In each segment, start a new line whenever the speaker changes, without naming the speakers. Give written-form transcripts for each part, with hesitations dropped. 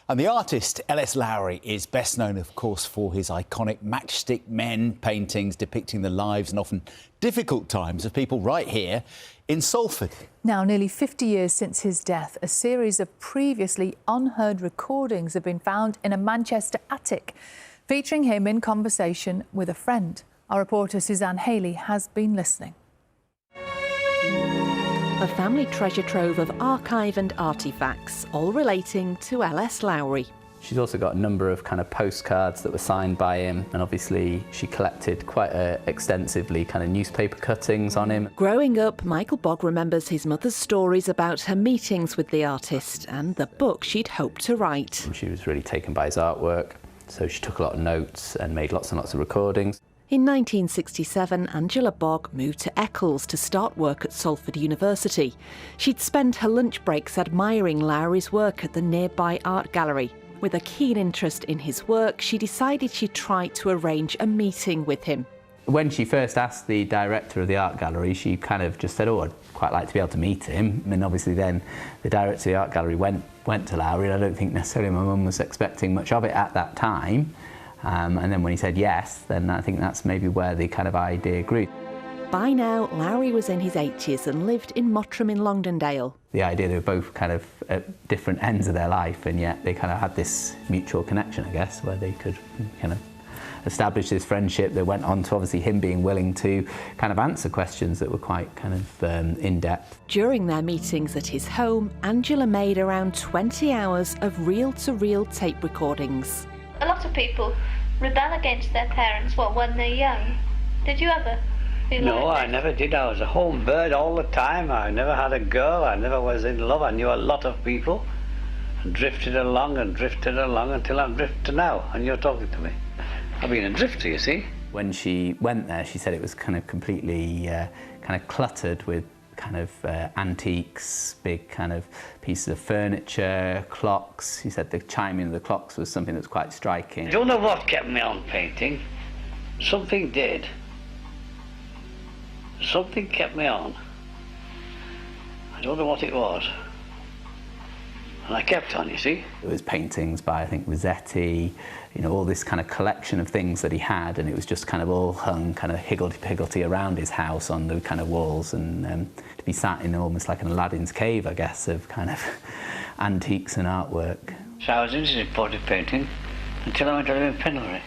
And the artist L.S. Lowry is best known, of course, for his iconic Matchstick Men paintings depicting the lives and often difficult times of people right here in Salford.
Now, nearly 50 years since his death, a series of previously unheard recordings have been found in a Manchester attic, featuring him in conversation with a friend. Our reporter Suzanne Haley has been listening.
A family treasure trove of archive and artefacts, all relating to L.S. Lowry.
She's also got a number of kind of postcards that were signed by him, and obviously she collected quite extensively kind of newspaper cuttings on him.
Growing up, Michael Bogg remembers his mother's stories about her meetings with the artist and the book she'd hoped to write.
She was really taken by his artwork, so she took a lot of notes and made lots and lots of recordings.
In 1967, Angela Bogg moved to Eccles to start work at Salford University. She'd spend her lunch breaks admiring Lowry's work at the nearby art gallery. With a keen interest in his work, she decided she'd try to arrange a meeting with him.
When she first asked the director of the art gallery, she kind of just said, "Oh, I'd quite like to be able to meet him." And obviously then the director of the art gallery went to Lowry, and I don't think necessarily my mum was expecting much of it at that time. And then when he said yes, then I think that's maybe where the kind of idea grew.
By now, Lowry was in his 80s and lived in Mottram in Longdendale.
The idea they were both kind of at different ends of their life, and yet they kind of had this mutual connection, I guess, where they could kind of establish this friendship that went on to obviously him being willing to kind of answer questions that were quite kind of in-depth.
During their meetings at his home, Angela made around 20 hours of reel-to-reel tape recordings.
A lot of people rebel against their parents, when they're young. Did you ever feel
No,
like
I never did. I was a home bird all the time. I never had a girl. I never was in love. I knew a lot of people and drifted along until I'm drifting now, and you're talking to me. I've been a drifter, you see.
When she went there, she said it was kind of completely kind of cluttered with kind of antiques, big kind of pieces of furniture, clocks. He said the chiming of the clocks was something that was quite striking.
I don't know what kept me on painting. Something did. Something kept me on. I don't know what it was. And I kept on, you see.
It was paintings by, I think, Rossetti, all this kind of collection of things that he had, and it was just kind of all hung kind of higgledy-piggledy around his house on the kind of walls, and to be sat in almost like an Aladdin's cave, I guess, of kind of antiques and artwork.
So I was interested in portrait painting until I went to live in Penleigh.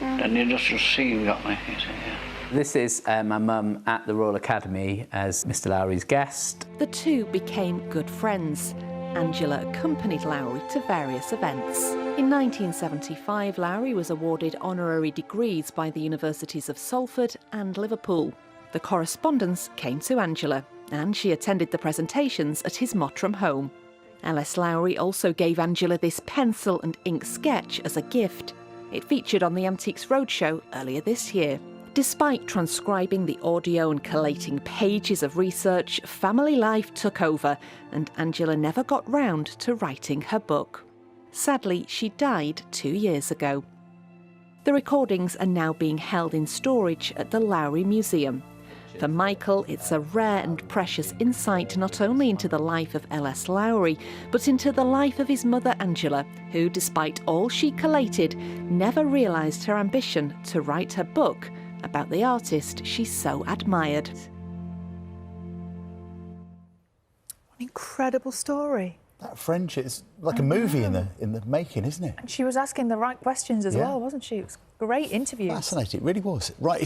And the industrial scene got me, you see, yeah.
This is my mum at the Royal Academy as Mr. Lowry's guest.
The two became good friends. Angela accompanied Lowry to various events. In 1975, Lowry was awarded honorary degrees by the universities of Salford and Liverpool. The correspondence came to Angela, and she attended the presentations at his Mottram home. L.S. Lowry also gave Angela this pencil and ink sketch as a gift. It featured on the Antiques Roadshow earlier this year. Despite transcribing the audio and collating pages of research, family life took over, and Angela never got round to writing her book. Sadly, she died 2 years ago. The recordings are now being held in storage at the Lowry Museum. For Michael, it's a rare and precious insight not only into the life of L.S. Lowry, but into the life of his mother Angela, who, despite all she collated, never realised her ambition to write her book about the artist she so admired.
What an incredible story.
That friendship is like a movie in the making, isn't it?
And she was asking the right questions as well, wasn't she? It was a great interview.
Fascinating, it really was. Right.